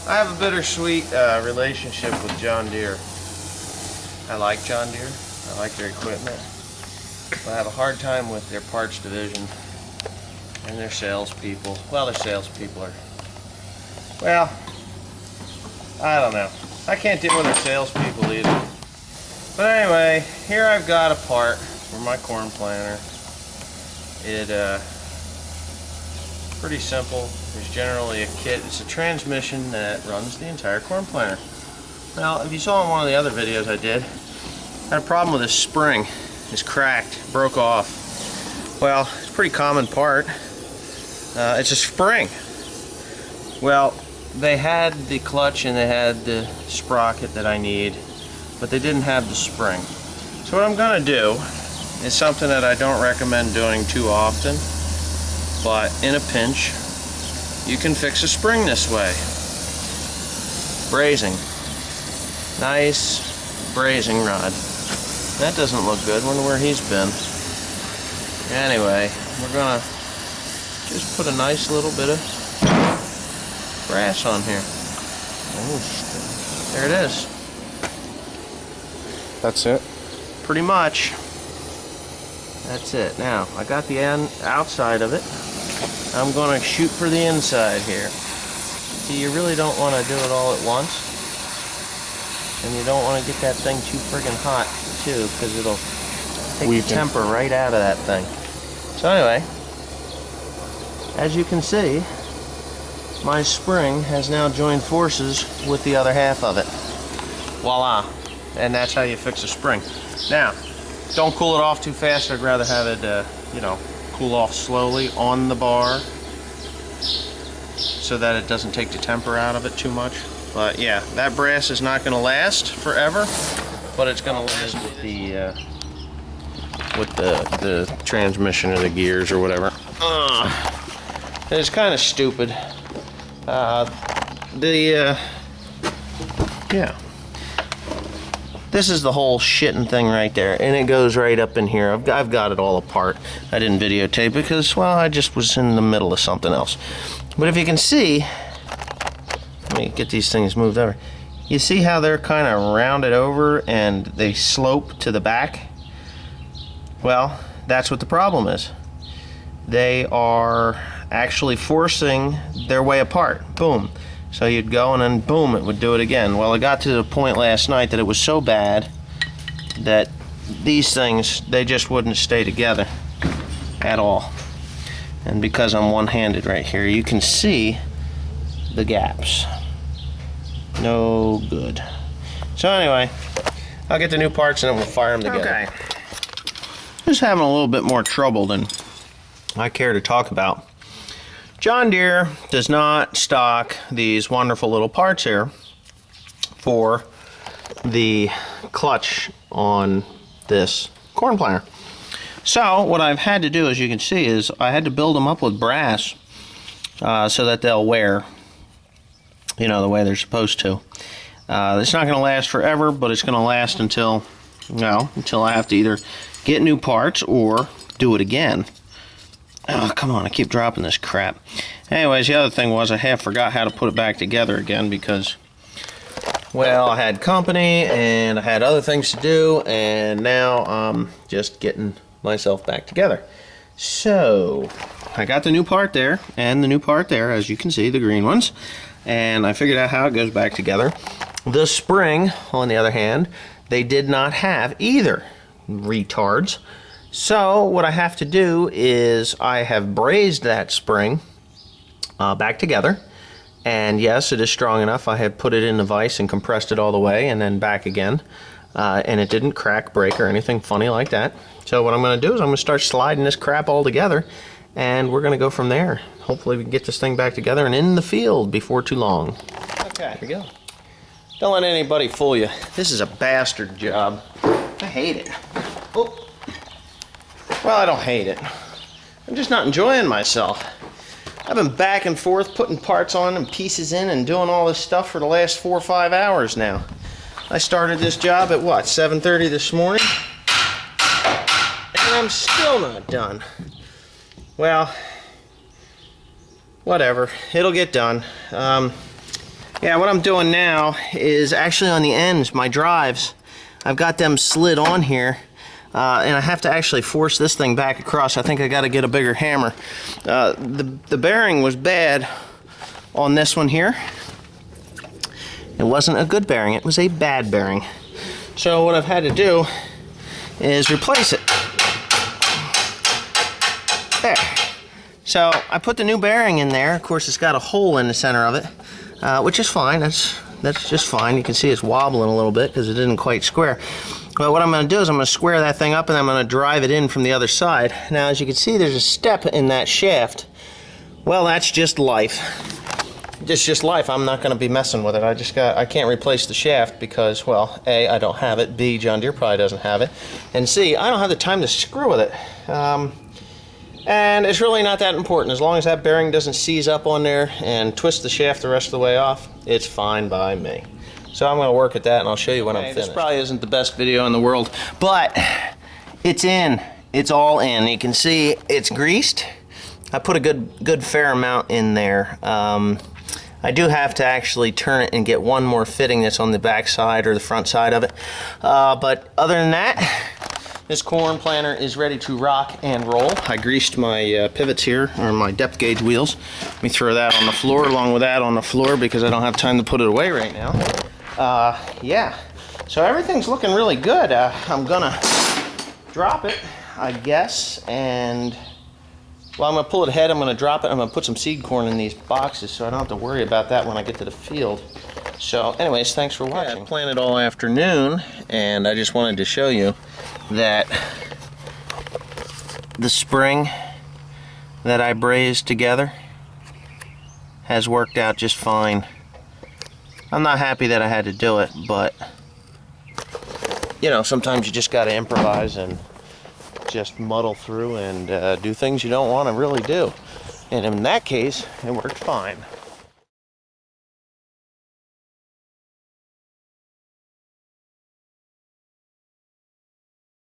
I have a bittersweet relationship with John Deere. I like John Deere. I like their equipment. But I have a hard time with their parts division and their salespeople. Well, their salespeople are, well, I don't know. I can't deal with their salespeople either. But anyway, here I've got a part for my corn planter. Pretty simple. There's generally a kit. It's a transmission that runs the entire corn planter. Now, if you saw in one of the other videos I did, I had a problem with this spring. It's cracked, broke off. Well, it's a pretty common part. It's a spring. Well, they had the clutch and they had the sprocket that I need, but they didn't have the spring. So what I'm gonna do is something that I don't recommend doing too often, but in a pinch, you can fix a spring this way. Brazing. Nice brazing rod. That doesn't look good. Wonder where he's been. Anyway, we're gonna just put a nice little bit of brass on here. Oh, there it is. That's it? Pretty much. That's it. Now, I got the outside of it. I'm gonna shoot for the inside here. See, you really don't want to do it all at once. And you don't want to get that thing too friggin' hot, too, because it'll take the temper right out of that thing. So anyway, as you can see, my spring has now joined forces with the other half of it. Voila. And that's how you fix a spring. Now, don't cool it off too fast. I'd rather have it, cool off slowly on the bar so that it doesn't take the temper out of it too much. But yeah, that brass is not going to last forever, but it's going to last with the transmission or the gears or whatever. It's kind of stupid. Yeah. This is the whole shitting thing right there, and it goes right up in here. I've got it all apart. I didn't videotape because, well, I just was in the middle of something else. But if you can see, let me get these things moved over. You see how they're kind of rounded over and they slope to the back? Well, that's what the problem is. They are actually forcing their way apart. Boom. So you'd go and then boom, it would do it again. Well, it got to the point last night that it was so bad that these things, they just wouldn't stay together at all. And because I'm one-handed right here, you can see the gaps. No good. So anyway, I'll get the new parts and then we'll fire them together. Okay. Just having a little bit more trouble than I care to talk about. John Deere does not stock these wonderful little parts here for the clutch on this corn planter. So what I've had to do, as you can see, is I had to build them up with brass so that they'll wear, you know, the way they're supposed to. It's not going to last forever, but it's going to last until I have to either get new parts or do it again. Oh, come on, I keep dropping this crap. Anyways, the other thing was I half forgot how to put it back together again because, well, I had company and I had other things to do, and now I'm just getting myself back together. So, I got the new part there and the new part there, as you can see, the green ones, and I figured out how it goes back together. The spring, on the other hand, they did not have either, retards. So what I have to do is I have brazed that spring back together, and yes, it is strong enough. I have put it in the vise and compressed it all the way and then back again, and it didn't crack, break, or anything funny like that. So what I'm going to do is I'm going to start sliding this crap all together, and we're going to go from there. Hopefully we can get this thing back together and in the field before too long. Okay, here we go. Don't let anybody fool you. This is a bastard job. I hate it. Oh. Well, I don't hate it. I'm just not enjoying myself. I've been back and forth putting parts on and pieces in and doing all this stuff for the last 4 or 5 hours now. I started this job at what, 7:30 this morning? And I'm still not done. Well, whatever. It'll get done. Yeah, what I'm doing now is actually on the ends, my drives, I've got them slid on here, and I have to actually force this thing back across. I think I got to get a bigger hammer. The bearing was bad on this one here. It wasn't a good bearing, it was a bad bearing. So what I've had to do is replace it. There. So I put the new bearing in there. Of course, it's got a hole in the center of it, which is fine. That's just fine. You can see it's wobbling a little bit because it didn't quite square. But what I'm going to do is I'm going to square that thing up and I'm going to drive it in from the other side. Now, as you can see, there's a step in that shaft. Well, that's just life. It's just life. I'm not going to be messing with it. I can't replace the shaft because, well, A, I don't have it. B, John Deere probably doesn't have it. And C, I don't have the time to screw with it. And it's really not that important. As long as that bearing doesn't seize up on there and twist the shaft the rest of the way off, it's fine by me. So I'm going to work at that and I'll show you when I'm finished. This probably isn't the best video in the world, but it's in. It's all in. You can see it's greased. I put a good fair amount in there. I do have to actually turn it and get one more fitting that's on the back side or the front side of it. But other than that, this corn planter is ready to rock and roll. I greased my pivots here, or my depth gauge wheels. Let me throw that on the floor along with that on the floor because I don't have time to put it away right now. Yeah, so everything's looking really good. I'm gonna drop it, I guess, and well, I'm gonna pull it ahead, I'm gonna drop it, I'm gonna put some seed corn in these boxes so I don't have to worry about that when I get to the field. So anyways, thanks for watching. I planted all afternoon and I just wanted to show you that the spring that I brazed together has worked out just fine. I'm not happy that I had to do it, but you know, sometimes you just got to improvise and just muddle through and do things you don't want to really do. And in that case, it worked fine.